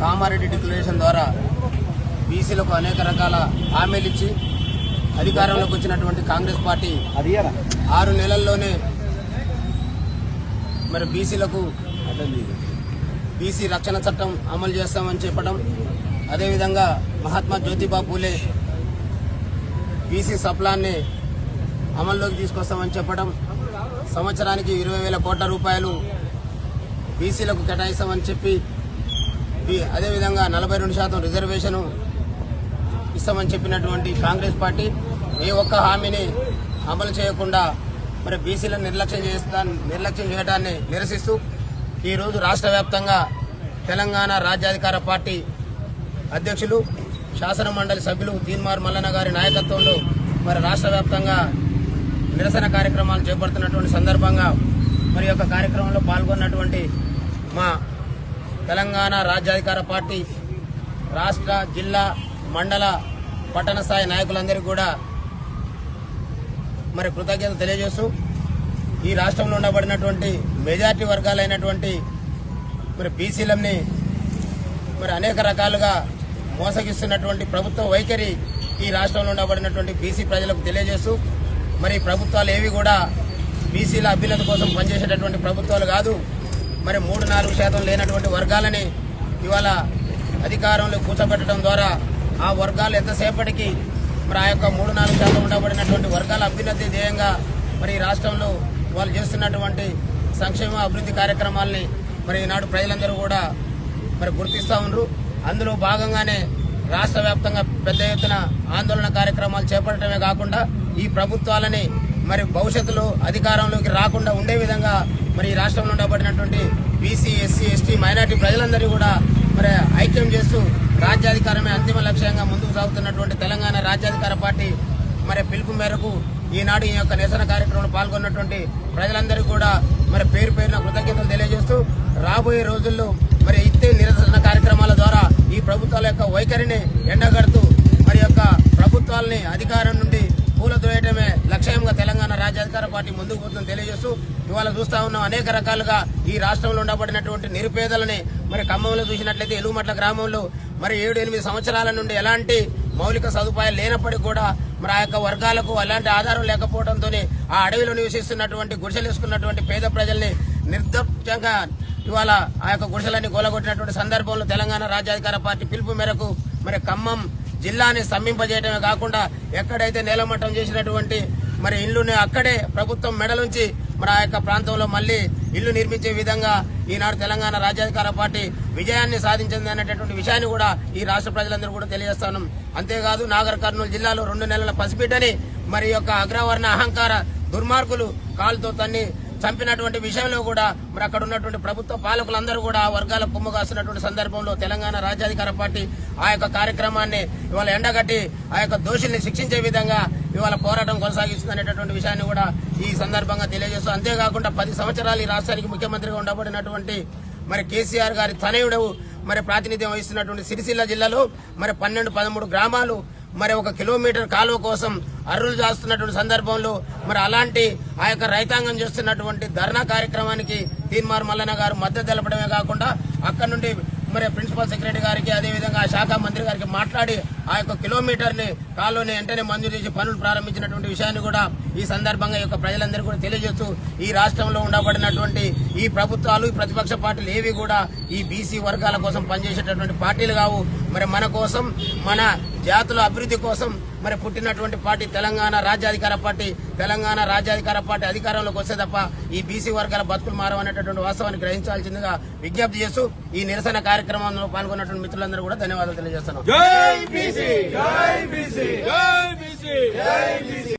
Kamareddy declaration ద్వారా బీసీలకు అనేక రకాల హామీలు ఇచ్చి అధికారంలోకి వచ్చినటువంటి కాంగ్రెస్ పార్టీ 6 నెలల్లోనే మరి బీసీలకు బీసీ రక్షణ చట్టం అమలు చేస్తామని చెప్పడం, అదేవిధంగా మహాత్మా జ్యోతిబా పూలే బీసీ సప్లాన్ని అమల్లోకి తీసుకొస్తామని చెప్పడం, సంవత్సరానికి 20,000 కోట్ల రూపాయలు బీసీలకు కేటాయిస్తామని చెప్పి, అదేవిధంగా 42% రిజర్వేషన్ ఇస్తామని చెప్పినటువంటి కాంగ్రెస్ పార్టీ ఏ ఒక్క హామీని అమలు చేయకుండా మరి బీసీలను నిర్లక్ష్యం చేయడాన్ని నిరసిస్తూ ఈరోజు రాష్ట్ర వ్యాప్తంగా తెలంగాణ రాజ్యాధికార పార్టీ అధ్యక్షులు శాసన మండలి సభ్యులు తీన్మార్ మల్లన్న గారి నాయకత్వంలో మరి రాష్ట్ర వ్యాప్తంగా నిరసన కార్యక్రమాలు చేపడుతున్నటువంటి సందర్భంగా మరి యొక్క కార్యక్రమంలో పాల్గొన్నటువంటి మా తెలంగాణ రాజ్యాధికార పార్టీ రాష్ట్ర, జిల్లా, మండల, పట్టణ స్థాయి నాయకులందరికీ కూడా మరి కృతజ్ఞత తెలియజేస్తూ ఈ రాష్ట్రంలో ఉండబడినటువంటి మెజార్టీ వర్గాలైనటువంటి మరి బీసీలని మరి అనేక రకాలుగా మోసగిస్తున్నటువంటి ప్రభుత్వ వైఖరి ఈ రాష్ట్రంలో ఉండబడినటువంటి బీసీ ప్రజలకు తెలియజేస్తూ మరి ప్రభుత్వాలు ఏవి కూడా బీసీల అభ్యున్నతి కోసం పనిచేసేటటువంటి ప్రభుత్వాలు కాదు. మరి 3-4% లేనటువంటి వర్గాలని ఇవాళ అధికారంలో కూర్చోబెట్టడం ద్వారా ఆ వర్గాలు ఎంతసేపటికి మరి ఆ యొక్క 3-4% ఉండబడినటువంటి వర్గాల అభ్యున్నతి ధ్యేయంగా మరి ఈ రాష్ట్రంలో వాళ్ళు చేస్తున్నటువంటి సంక్షేమ అభివృద్ధి కార్యక్రమాలని మరి ఈనాడు ప్రజలందరూ కూడా మరి గుర్తిస్తూ ఉన్నారు. అందులో భాగంగానే రాష్ట్ర వ్యాప్తంగా పెద్ద ఎత్తున ఆందోళన కార్యక్రమాలు చేపట్టడమే కాకుండా ఈ ప్రభుత్వాలని మరి భవిష్యత్తులో అధికారంలోకి రాకుండా ఉండే విధంగా మరి ఈ రాష్ట్రంలో ఉండబడినటువంటి బీసీ, ఎస్సీ, ఎస్టీ, మైనార్టీ ప్రజలందరూ కూడా మరి ఐక్యం చేస్తూ రాజ్యాధికారమే అంతిమ లక్ష్యంగా ముందుకు సాగుతున్నటువంటి తెలంగాణ రాజ్యాధికార పార్టీ మరి పిలుపు మేరకు ఈనాడు ఈ యొక్క నిరసన కార్యక్రమంలో పాల్గొన్నటువంటి ప్రజలందరికీ కూడా మరి పేరు పేరున కృతజ్ఞతలు తెలియజేస్తూ రాబోయే రోజుల్లో మరి ఇత్తే నిరసన కార్యక్రమాల ద్వారా ఈ ప్రభుత్వాల యొక్క వైఖరిని ఎండగడుతూ మరి యొక్క ప్రభుత్వాలని అధికారం నుండి కూలదోయటమే లక్ష్యంగా తెలంగాణ రాజ్యాధికార పార్టీ ముందుకు పోతుందని తెలియజేస్తూ ఇవాళ చూస్తా ఉన్నాం అనేక రకాలుగా ఈ రాష్ట్రంలో ఉండబడినటువంటి నిరుపేదలని మరి ఖమ్మంలో చూసినట్లయితే ఎలుగుమట్ల గ్రామంలో మరి 7-8 సంవత్సరాల నుండి ఎలాంటి మౌలిక సదుపాయాలు లేనప్పటికీ కూడా మరి ఆ యొక్క వర్గాలకు అలాంటి ఆధారం లేకపోవడంతో ఆ అడవిలో నివసిస్తున్నటువంటి గుడిసెలేసుకున్నటువంటి పేద ప్రజల్ని నిర్దప్యంగా ఇవాళ ఆ యొక్క గుడిసెలన్నీ గోలగొట్టినటువంటి సందర్భంలో తెలంగాణ రాజ్యాధికార పార్టీ పిలుపు మేరకు మరి ఖమ్మం జిల్లాని స్తంభింపజేయడమే కాకుండా ఎక్కడైతే నేలమట్టం చేసినటువంటి మరి ఇల్లుని అక్కడే ప్రభుత్వం మెడలుంచి మరి ఆ యొక్క ప్రాంతంలో మళ్లీ ఇల్లు నిర్మించే విధంగా ఈనాడు తెలంగాణ రాజ్యాధికార పార్టీ విజయాన్ని సాధించింది అనేటటువంటి విషయాన్ని కూడా ఈ రాష్ట్ర ప్రజలందరూ కూడా తెలియజేస్తాను. అంతేకాదు నాగర్ కర్నూలు జిల్లాలో 2 నెలల పసిబిడ్డని మరి యొక్క అగ్రవర్ణ అహంకార దుర్మార్గులు కాలుతో తన్ని చంపినటువంటి విషయంలో కూడా మరి అక్కడ ఉన్నటువంటి ప్రభుత్వ పాలకులందరూ కూడా ఆ వర్గాల కుమ్ము కాస్తున్నటువంటి సందర్భంలో తెలంగాణ రాజ్యాధికార పార్టీ ఆ యొక్క కార్యక్రమాన్ని ఇవాళ ఎండగట్టి ఆ యొక్క దోషుల్ని శిక్షించే విధంగా ఇవాళ పోరాటం కొనసాగిస్తుందనేటటువంటి విషయాన్ని కూడా ఈ సందర్భంగా తెలియజేస్తూ, అంతేకాకుండా 10 సంవత్సరాలు ఈ రాష్ట్రానికి ముఖ్యమంత్రిగా ఉండబడినటువంటి మరి కేసీఆర్ గారి తనయుడు మరి ప్రాతినిధ్యం వహిస్తున్నటువంటి సిరిసిల్ల జిల్లాలో మరి 12-13 గ్రామాలు మరి 1 కిలోమీటర్ కాలువ కోసం అర్రులు చేస్తున్నటువంటి సందర్భంలో మరి అలాంటి ఆ యొక్క రైతాంగం చేస్తున్నటువంటి ధర్నా కార్యక్రమానికి తీన్మార్ మల్లన్న గారు మద్దతు తెలపడమే కాకుండా అక్కడ నుండి మరి ప్రిన్సిపల్ సెక్రటరీ గారికి అదేవిధంగా శాఖ మంత్రి గారికి మాట్లాడి ఆ యొక్క కిలోమీటర్ని కాలువని వెంటనే మంజూరు చేసి పనులు ప్రారంభించినటువంటి విషయాన్ని కూడా ఈ సందర్భంగా ఈ యొక్క ప్రజలందరూ కూడా తెలియజేస్తూ ఈ రాష్ట్రంలో ఉండబడినటువంటి ఈ ప్రభుత్వాలు, ఈ ప్రతిపక్ష పార్టీలు ఏవి కూడా ఈ బీసీ వర్గాల కోసం పనిచేసేటటువంటి పార్టీలు కావు. మరి మన కోసం, మన జాతుల అభివృద్ధి కోసం మరి పుట్టినటువంటి పార్టీ తెలంగాణ రాజ్యాధికార పార్టీ. తెలంగాణ రాజ్యాధికార పార్టీ అధికారంలోకి వస్తే తప్ప ఈ బీసీ వర్గాల బతుకులు మారవనేటటువంటి వాస్తవాన్ని గ్రహించాల్సిందిగా విజ్ఞప్తి చేస్తూ ఈ నిరసన కార్యక్రమంలో పాల్గొన్నటువంటి మిత్రులందరూ కూడా ధన్యవాదాలు తెలియజేస్తున్నాం.